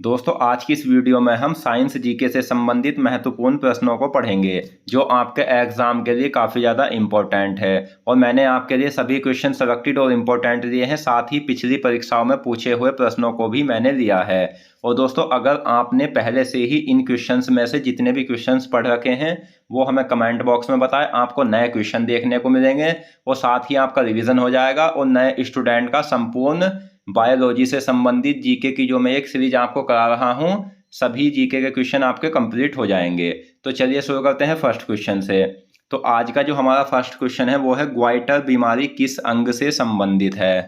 दोस्तों आज की इस वीडियो में हम साइंस जीके से संबंधित महत्वपूर्ण प्रश्नों को पढ़ेंगे जो आपके एग्जाम के लिए काफ़ी ज़्यादा इम्पोर्टेंट है। और मैंने आपके लिए सभी क्वेश्चन सेलेक्टेड और इम्पोर्टेंट दिए हैं, साथ ही पिछली परीक्षाओं में पूछे हुए प्रश्नों को भी मैंने लिया है। और दोस्तों अगर आपने पहले से ही इन क्वेश्चंस में से जितने भी क्वेश्चंस पढ़ रखे हैं वो हमें कमेंट बॉक्स में बताएं, आपको नए क्वेश्चन देखने को मिलेंगे और साथ ही आपका रिविजन हो जाएगा और नए स्टूडेंट का संपूर्ण बायोलॉजी से संबंधित जीके की जो मैं एक सीरीज आपको करा रहा हूं, सभी जीके के क्वेश्चन आपके कंप्लीट हो जाएंगे। तो चलिए शुरू करते हैं फर्स्ट क्वेश्चन से। तो आज का जो हमारा फर्स्ट क्वेश्चन है वो है ग्वाइटर बीमारी किस अंग से संबंधित है।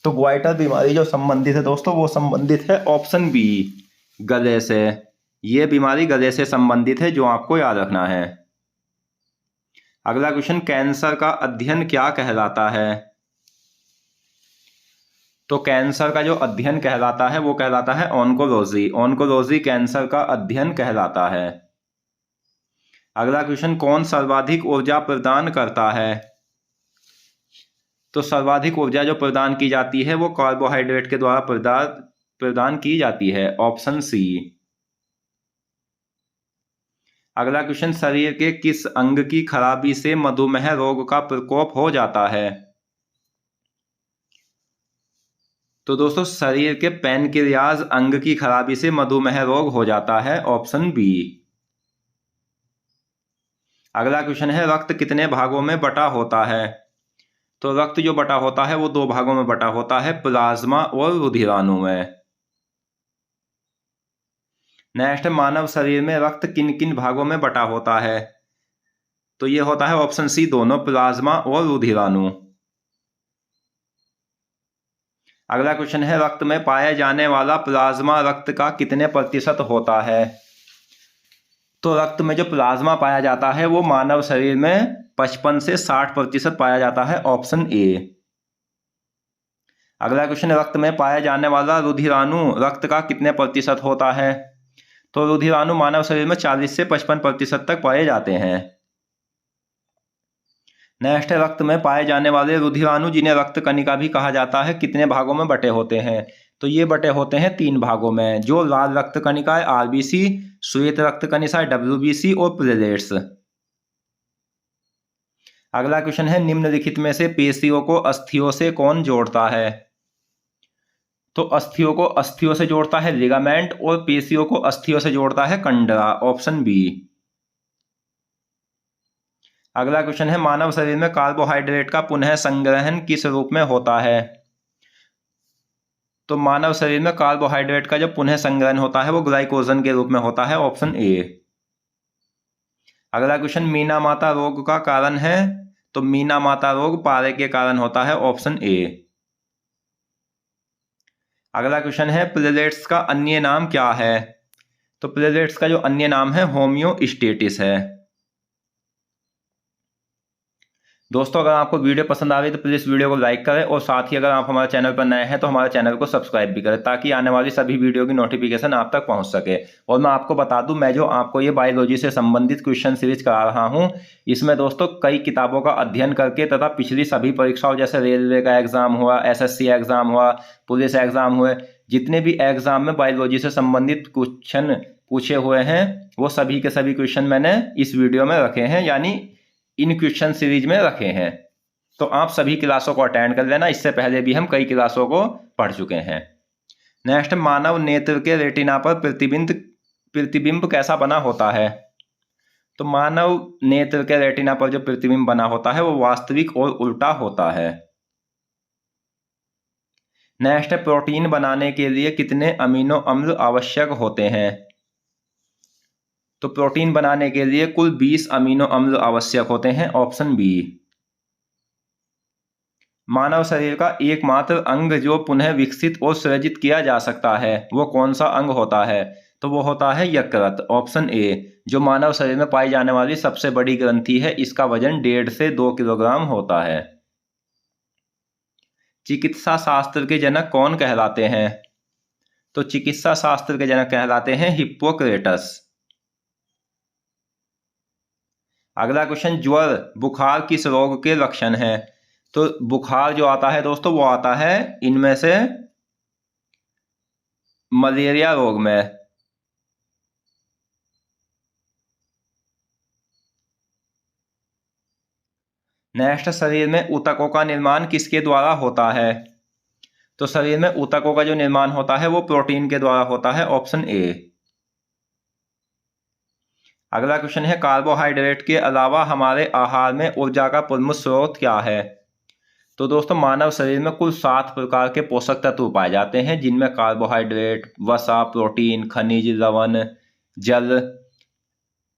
तो ग्वाइटर बीमारी जो संबंधित है दोस्तों वो संबंधित है ऑप्शन बी, गले से। ये बीमारी गले से संबंधित है जो आपको याद रखना है। अगला क्वेश्चन, कैंसर का अध्ययन क्या कहलाता है। तो कैंसर का जो अध्ययन कहलाता है वो कहलाता है ऑन्कोलॉजी। ऑन्कोलॉजी कैंसर का अध्ययन कहलाता है। अगला क्वेश्चन, कौन सर्वाधिक ऊर्जा प्रदान करता है। तो सर्वाधिक ऊर्जा जो प्रदान की जाती है वो कार्बोहाइड्रेट के द्वारा प्रदान की जाती है, ऑप्शन सी। अगला क्वेश्चन, शरीर के किस अंग की खराबी से मधुमेह रोग का प्रकोप हो जाता है। तो दोस्तों शरीर के पैनक्रियाज अंग की खराबी से मधुमेह रोग हो जाता है, ऑप्शन बी। अगला क्वेश्चन है, रक्त कितने भागों में बटा होता है। तो रक्त जो बटा होता है वो दो भागों में बटा होता है, प्लाज्मा और रुधिराणु में। नेक्स्ट, मानव शरीर में रक्त किन किन भागों में बटा होता है। तो ये होता है ऑप्शन सी, दोनों, प्लाज्मा और रुधिराणु। अगला क्वेश्चन है, रक्त में पाए जाने वाला प्लाज्मा रक्त का कितने प्रतिशत होता है। तो रक्त में जो प्लाज्मा पाया जाता है वो मानव शरीर में 55 से 60% पाया जाता है, ऑप्शन ए। अगला क्वेश्चन, रक्त में पाया जाने वाला रुधिराणु रक्त का कितने प्रतिशत होता है। तो रुधिराणु मानव शरीर में 40 से 55% तक पाए जाते हैं। नेक्स्ट है, रक्त में पाए जाने वाले रुधिराणु जिन्हें रक्त कणिका भी कहा जाता है कितने भागों में बटे होते हैं। तो ये बटे होते हैं 3 भागों में, जो लाल रक्त कणिका है आरबीसी, श्वेत रक्त कणिका डब्ल्यूबीसी और प्लेटलेट्स। अगला क्वेश्चन है, निम्नलिखित में से पेशियों को अस्थियों से कौन जोड़ता है। तो अस्थियों को अस्थियों से जोड़ता है लिगामेंट और पेशियों को अस्थियों से जोड़ता है कंडरा, ऑप्शन बी। अगला क्वेश्चन है, मानव शरीर में कार्बोहाइड्रेट का पुनः संग्रहण किस रूप में होता है। तो मानव शरीर में कार्बोहाइड्रेट का जो पुनः संग्रहण होता है वो ग्लाइकोजन के रूप में होता है, ऑप्शन ए। अगला क्वेश्चन, मीना माता रोग का कारण है। तो मीना माता रोग पारे के कारण होता है, ऑप्शन ए। अगला क्वेश्चन है, प्लेटलेट्स का अन्य नाम क्या है। तो प्लेटलेट्स का जो अन्य नाम है होम्योस्टेटिस है। दोस्तों अगर आपको वीडियो पसंद आ रही है तो प्लीज़ वीडियो को लाइक करें और साथ ही अगर आप हमारे चैनल पर नए हैं तो हमारे चैनल को सब्सक्राइब भी करें ताकि आने वाली सभी वीडियो की नोटिफिकेशन आप तक पहुंच सके। और मैं आपको बता दूं, मैं जो आपको ये बायोलॉजी से संबंधित क्वेश्चन सीरीज करा रहा हूं, इसमें दोस्तों कई किताबों का अध्ययन करके तथा पिछली सभी परीक्षाओं जैसे रेलवे का एग्जाम हुआ, SSC एग्जाम हुआ, पुलिस एग्जाम हुए, जितने भी एग्जाम में बायोलॉजी से संबंधित क्वेश्चन पूछे हुए हैं वो सभी के सभी क्वेश्चन मैंने इस वीडियो में रखे हैं, यानी इन क्वेश्चन सीरीज में रखे हैं। तो आप सभी क्लासों को अटेंड कर लेना, इससे पहले भी हम कई क्लासों को पढ़ चुके हैं। नेक्स्ट, मानव नेत्र के रेटिना पर प्रतिबिंब कैसा बना होता है। तो मानव नेत्र के रेटिना पर जो प्रतिबिंब बना होता है वो वास्तविक और उल्टा होता है। नेक्स्ट, प्रोटीन बनाने के लिए कितने अमीनो अम्ल आवश्यक होते हैं। तो प्रोटीन बनाने के लिए कुल 20 अमीनो अम्ल आवश्यक होते हैं, ऑप्शन बी। मानव शरीर का एकमात्र अंग जो पुनः विकसित और सृजित किया जा सकता है वो कौन सा अंग होता है। तो वो होता है यकृत, ऑप्शन ए, जो मानव शरीर में पाई जाने वाली सबसे बड़ी ग्रंथि है। इसका वजन 1.5 से 2 किलोग्राम होता है। चिकित्सा शास्त्र के जनक कौन कहलाते हैं। तो चिकित्सा शास्त्र के जनक कहलाते हैं हिप्पोक्रेटस। अगला क्वेश्चन, ज्वर बुखार किस रोग के लक्षण है। तो बुखार जो आता है दोस्तों वो आता है इनमें से मलेरिया रोग में। नेक्स्ट, शरीर में ऊतकों का निर्माण किसके द्वारा होता है? तो शरीर में ऊतकों का जो निर्माण होता है वो प्रोटीन के द्वारा होता है, ऑप्शन ए। अगला क्वेश्चन है, कार्बोहाइड्रेट के अलावा हमारे आहार में ऊर्जा का प्रमुख स्रोत क्या है? तो दोस्तों, मानव शरीर में कुल 7 प्रकार के पोषक तत्व पाए जाते हैं, जिनमें कार्बोहाइड्रेट, वसा, प्रोटीन, खनिज, लवण, जल,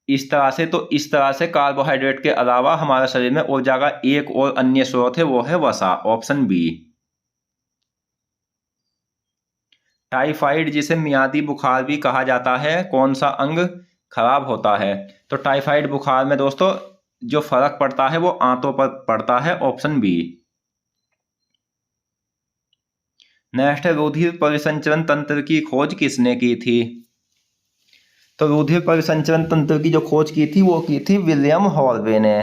इस तरह से कार्बोहाइड्रेट के अलावा हमारे शरीर में ऊर्जा का एक और अन्य स्रोत है, वो है वसा, ऑप्शन बी। टाइफाइड, जिसे मियादी बुखार भी कहा जाता है, कौन सा अंग खराब होता है? तो टाइफाइड बुखार में दोस्तों जो फर्क पड़ता है वो आंतों पर पड़ता है, ऑप्शन बी। नेक्स्ट है, रुधिर परिसंचरण तंत्र की खोज किसने की थी? तो रुधिर परिसंचरण तंत्र की जो खोज की थी वो की थी विलियम हॉर्वे ने।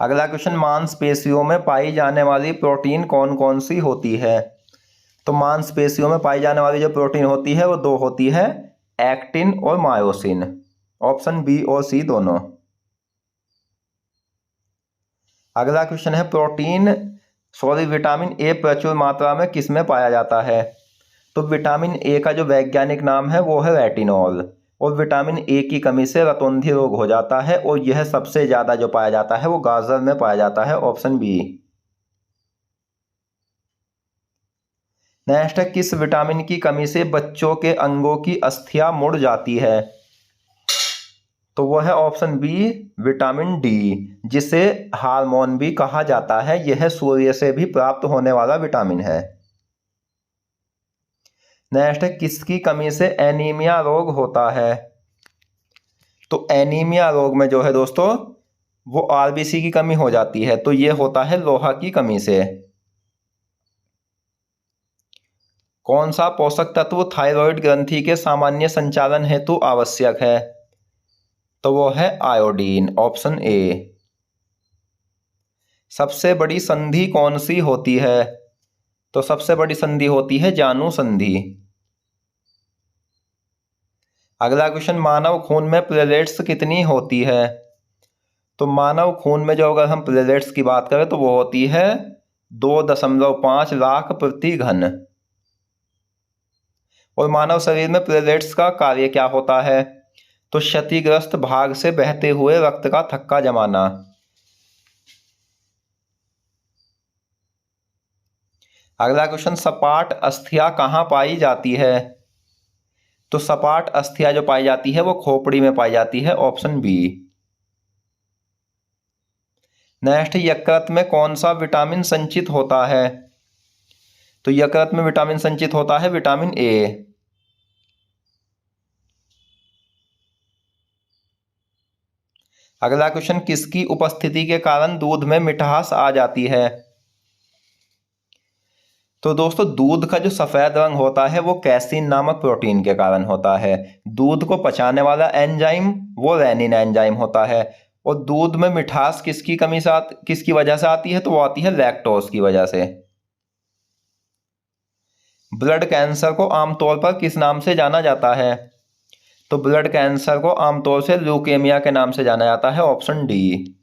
अगला क्वेश्चन, मांसपेशियों में पाई जाने वाली प्रोटीन कौन कौन सी होती है? तो मांसपेशियों में पाई जाने वाली जो प्रोटीन होती है वो 2 होती है, एक्टिन और मायोसिन, ऑप्शन बी और सी दोनों। अगला क्वेश्चन है, विटामिन ए प्रचुर मात्रा में किस में पाया जाता है? तो विटामिन ए का जो वैज्ञानिक नाम है वो है रेटिनॉल, और विटामिन ए की कमी से रतौंधी रोग हो जाता है, और यह सबसे ज़्यादा जो पाया जाता है वो गाजर में पाया जाता है, ऑप्शन बी। नेक्स्ट है, किस विटामिन की कमी से बच्चों के अंगों की अस्थियां मुड़ जाती है? तो वो है ऑप्शन बी, विटामिन डी, जिसे हार्मोन भी कहा जाता है। यह सूर्य से भी प्राप्त होने वाला विटामिन है। नेक्स्ट है, किसकी कमी से एनीमिया रोग होता है? तो एनीमिया रोग में जो है दोस्तों वो आरबीसी की कमी हो जाती है, तो ये होता है लोहा की कमी से। कौन सा पोषक तत्व थायराइड ग्रंथि के सामान्य संचालन हेतु आवश्यक है? तो वो है आयोडीन, ऑप्शन ए। सबसे बड़ी संधि कौन सी होती है? तो सबसे बड़ी संधि होती है जानु संधि। अगला क्वेश्चन, मानव खून में प्लेटलेट्स कितनी होती है? तो मानव खून में जो अगर हम प्लेटलेट्स की बात करें तो वो होती है 2.5 लाख प्रति घन। और मानव शरीर में प्लेटलेट्स का कार्य क्या होता है? तो क्षतिग्रस्त भाग से बहते हुए रक्त का थक्का जमाना। अगला क्वेश्चन, सपाट अस्थियां कहाँ पाई जाती है? तो सपाट अस्थियां जो पाई जाती है वो खोपड़ी में पाई जाती है, ऑप्शन बी। नेक्स्ट, यकृत में कौन सा विटामिन संचित होता है? तो यकृत में विटामिन संचित होता है विटामिन ए। अगला क्वेश्चन, किसकी उपस्थिति के कारण दूध में मिठास आ जाती है? तो दोस्तों, दूध का जो सफेद रंग होता है वो कैसीन नामक प्रोटीन के कारण होता है। दूध को पचाने वाला एंजाइम वो रेनिन एंजाइम होता है। और दूध में मिठास किसकी वजह से आती है? तो वो आती है लैक्टोज की वजह से। ब्लड कैंसर को आमतौर पर किस नाम से जाना जाता है? तो ब्लड कैंसर को आमतौर से ल्यूकेमिया के नाम से जाना जाता है, ऑप्शन डी।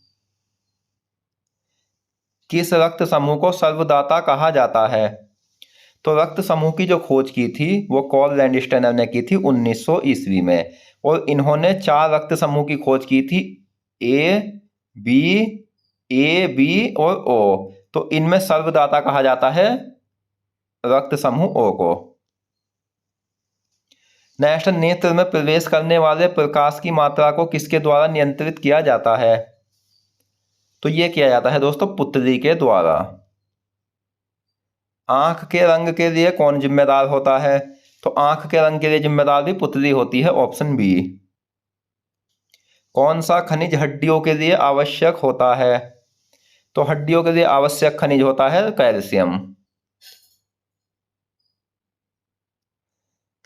किस रक्त समूह को सर्वदाता कहा जाता है? तो रक्त समूह की जो खोज की थी वो कार्ल लैंडस्टेनर ने की थी 1900 ईस्वी में, और इन्होंने 4 रक्त समूह की खोज की थी, ए बी और ओ। तो इनमें सर्वदाता कहा जाता है रक्त समूह ओ को। नेक्स्ट, नेत्र में प्रवेश करने वाले प्रकाश की मात्रा को किसके द्वारा नियंत्रित किया जाता है? तो ये किया जाता है दोस्तों पुतली के द्वारा। आंख के रंग के लिए कौन जिम्मेदार होता है? तो आंख के रंग के लिए जिम्मेदार भी पुतली होती है, ऑप्शन बी। कौन सा खनिज हड्डियों के लिए आवश्यक होता है? तो हड्डियों के लिए आवश्यक खनिज होता है कैल्शियम।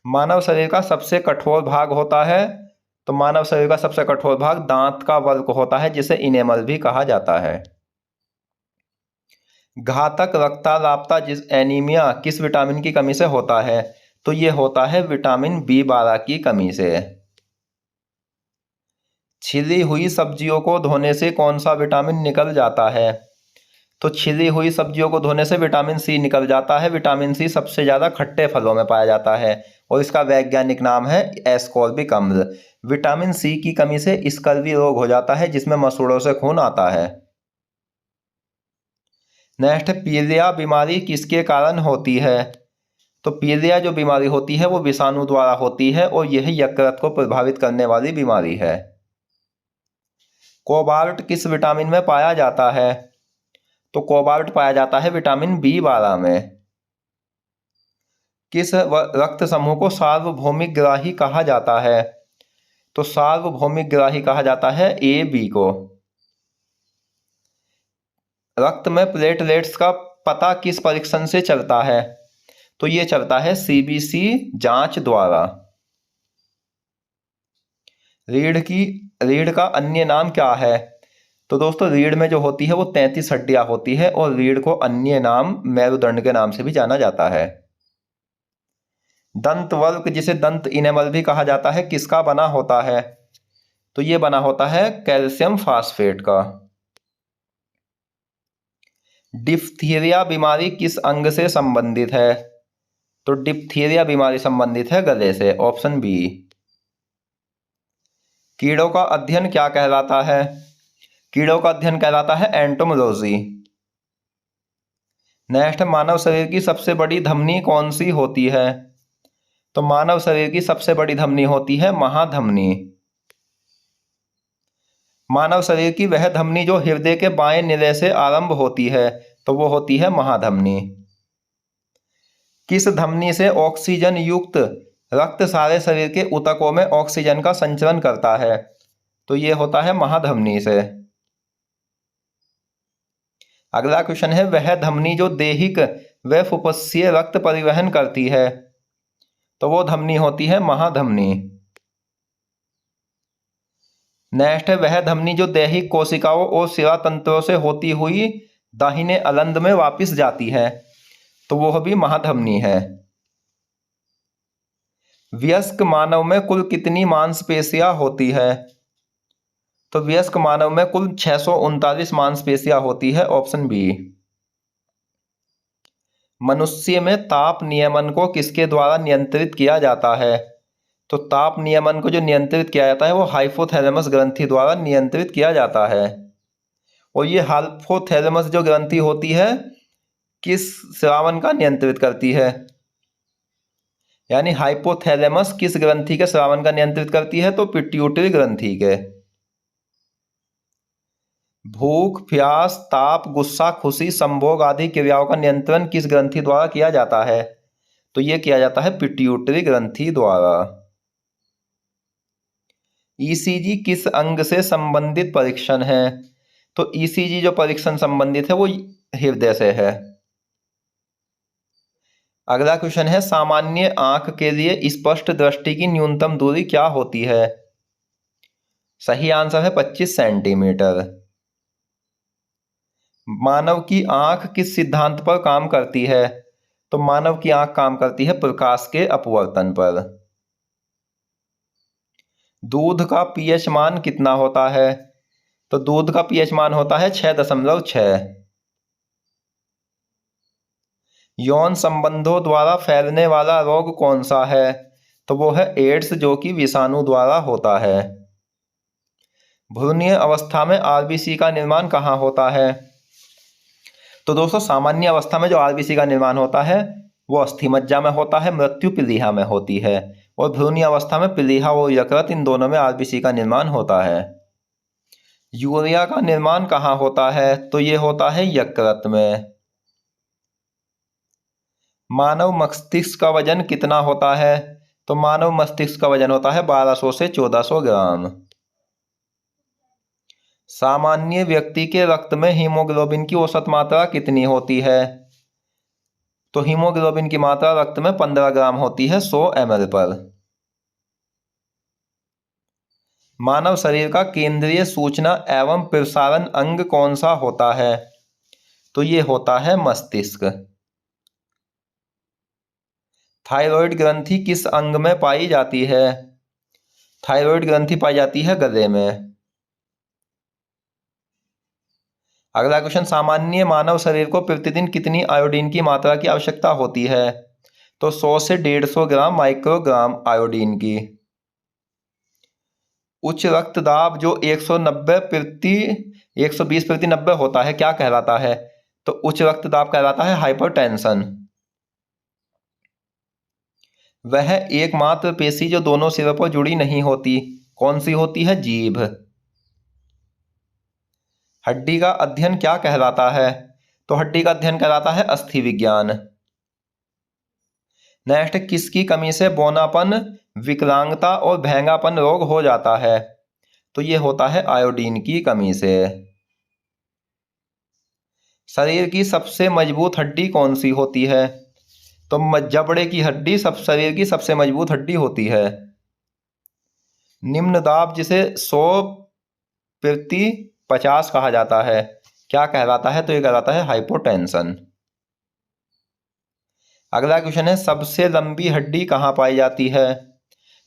मानव शरीर का सबसे कठोर भाग होता है? तो मानव शरीर का सबसे कठोर भाग दांत का वर्क होता है, जिसे इनेमल भी कहा जाता है। घातक रक्तचाप जिस एनीमिया किस विटामिन की कमी से होता है? तो ये होता है विटामिन B12 की कमी से। छिली हुई सब्जियों को धोने से कौन सा विटामिन निकल जाता है? तो छिली हुई सब्जियों को धोने से विटामिन सी निकल जाता है। विटामिन सी सबसे ज़्यादा खट्टे फलों में पाया जाता है और इसका वैज्ञानिक नाम है एस्कॉर्बिक अम्ल। विटामिन सी की कमी से स्कर्वी रोग हो जाता है जिसमें मसूड़ों से खून आता है। नेक्स्ट, पीलिया बीमारी किसके कारण होती है? तो पीलिया जो बीमारी होती है वो विषाणु द्वारा होती है और यह यकृत को प्रभावित करने वाली बीमारी है। कोबाल्ट किस विटामिन में पाया जाता है? तो कोबाल्ट पाया जाता है विटामिन B12 में। किस रक्त समूह को सार्वभौमिक ग्राही कहा जाता है? तो सार्वभौमिक ग्राही कहा जाता है AB को। रक्त में प्लेटलेट्स का पता किस परीक्षण से चलता है? तो ये चलता है CBC जांच द्वारा। रीढ़ का अन्य नाम क्या है? तो दोस्तों, रीढ़ में जो होती है वो 33 हड्डियां होती है और रीढ़ को अन्य नाम मेरुदंड के नाम से भी जाना जाता है। दंत वल्क जिसे दंत इनेमल भी कहा जाता है किसका बना होता है? तो ये बना होता है कैल्शियम फास्फेट का। डिप्थीरिया बीमारी किस अंग से संबंधित है? तो डिप्थीरिया बीमारी संबंधित है गले से, ऑप्शन बी। कीड़ों का अध्ययन क्या कहलाता है? कीड़ों का अध्ययन कहलाता है एंटोमोलॉजी। नेक्स्ट, मानव शरीर की सबसे बड़ी धमनी कौन सी होती है? तो मानव शरीर की सबसे बड़ी धमनी होती है महाधमनी। मानव शरीर की वह धमनी जो हृदय के बाएं निलय से आरंभ होती है तो वो होती है महाधमनी। किस धमनी से ऑक्सीजन युक्त रक्त सारे शरीर के ऊतकों में ऑक्सीजन का संचरण करता है? तो ये होता है महाधमनी से। अगला क्वेश्चन है, वह धमनी जो दैहिक व फुफ्फुसीय रक्त परिवहन करती है? तो वो धमनी होती है महाधमनी। नेक्स्ट है, वह धमनी जो दैहिक कोशिकाओं और शिरा तंत्रों से होती हुई दाहिने अलंद में वापस जाती है तो वह भी महाधमनी है। वयस्क मानव में कुल कितनी मांसपेशियां होती है? तो वयस्क मानव में कुल 639 मांसपेशियां होती है, ऑप्शन बी। मनुष्य में ताप नियमन को किसके द्वारा नियंत्रित किया जाता है? तो ताप नियमन को जो नियंत्रित किया जाता है वो हाइपोथैलेमस ग्रंथि द्वारा नियंत्रित किया जाता है। और ये हाइपोथैलेमस जो ग्रंथि होती है किस श्रावण का नियंत्रित करती है? यानी हाइपोथैलेमस किस ग्रंथि के श्रावण का नियंत्रित करती है? तो पिट्यूटरी ग्रंथि के। भूख, प्यास, ताप, गुस्सा, खुशी, संभोग आदि क्रियाओं का नियंत्रण किस ग्रंथि द्वारा किया जाता है? तो यह किया जाता है पिट्यूटरी ग्रंथि द्वारा। ECG किस अंग से संबंधित परीक्षण है? तो ECG जो परीक्षण संबंधित है वो हृदय से है। अगला क्वेश्चन है, सामान्य आंख के लिए स्पष्ट दृष्टि की न्यूनतम दूरी क्या होती है? सही आंसर है 25 सेंटीमीटर। मानव की आंख किस सिद्धांत पर काम करती है? तो मानव की आंख काम करती है प्रकाश के अपवर्तन पर। दूध का pH मान कितना होता है? तो दूध का pH मान होता है 6.6। यौन संबंधों द्वारा फैलने वाला रोग कौन सा है? तो वो है एड्स जो कि विषाणु द्वारा होता है। भ्रूणीय अवस्था में आरबीसी का निर्माण कहाँ होता है? तो दोस्तों, सामान्य अवस्था में जो आरबीसी का निर्माण होता है वो अस्थि मज्जा में होता है, मृत्यु प्लीहा में होती है। और भ्रूणीय अवस्था में प्लीहा और यकृत इन दोनों में आरबीसी का निर्माण होता है। यूरिया का निर्माण कहाँ होता है? तो ये होता है यकृत में। मानव मस्तिष्क का वजन कितना होता है? तो मानव मस्तिष्क का वजन होता है 1200 से 1400 ग्राम। सामान्य व्यक्ति के रक्त में हीमोग्लोबिन की औसत मात्रा कितनी होती है? तो हीमोग्लोबिन की मात्रा रक्त में 15 ग्राम होती है 100 ml पर। मानव शरीर का केंद्रीय सूचना एवं प्रसारण अंग कौन सा होता है? तो ये होता है मस्तिष्क। थायराइड ग्रंथि किस अंग में पाई जाती है? थायराइड ग्रंथि पाई जाती है गले में। अगला क्वेश्चन, सामान्य मानव शरीर को प्रतिदिन कितनी आयोडीन की मात्रा की आवश्यकता होती है? तो 100 से 150 ग्राम माइक्रोग्राम आयोडीन की। उच्च रक्तदाब जो 120 प्रति 90 होता है क्या कहलाता है? तो उच्च रक्तदाब कहलाता है हाइपरटेंशन। वह एकमात्र पेशी जो दोनों सिरों पर जुड़ी नहीं होती कौन सी होती है? जीभ। हड्डी का अध्ययन क्या कहलाता है? तो हड्डी का अध्ययन कहलाता है अस्थि विज्ञान। नेक्स्ट, किसकी कमी से बौनापन, विकलांगता और भेंगापन रोग हो जाता है? तो ये होता है आयोडीन की कमी से। शरीर की सबसे मजबूत हड्डी कौन सी होती है? तो जबड़े की हड्डी शरीर की सबसे मजबूत हड्डी होती है। निम्न दाब जिसे 100 प्रति 50 कहा जाता है क्या कहलाता है? तो ये कहलाता है हाइपोटेंशन। अगला क्वेश्चन है, सबसे लंबी हड्डी कहाँ पाई जाती है?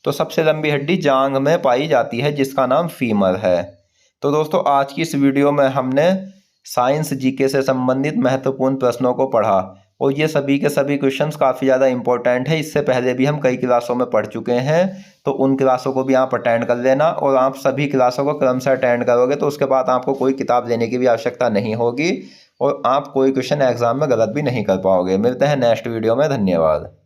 तो सबसे लंबी हड्डी जांघ में पाई जाती है जिसका नाम फीमर है। तो दोस्तों आज की इस वीडियो में हमने साइंस जीके से संबंधित महत्वपूर्ण प्रश्नों को पढ़ा और ये सभी के सभी क्वेश्चंस काफ़ी ज़्यादा इंपॉर्टेंट है। इससे पहले भी हम कई क्लासों में पढ़ चुके हैं, तो उन क्लासों को भी आप अटेंड कर लेना और आप सभी क्लासों को क्रम से अटेंड करोगे तो उसके बाद आपको कोई किताब लेने की भी आवश्यकता नहीं होगी और आप कोई क्वेश्चन एग्जाम में गलत भी नहीं कर पाओगे। मिलते हैं नेक्स्ट वीडियो में। धन्यवाद।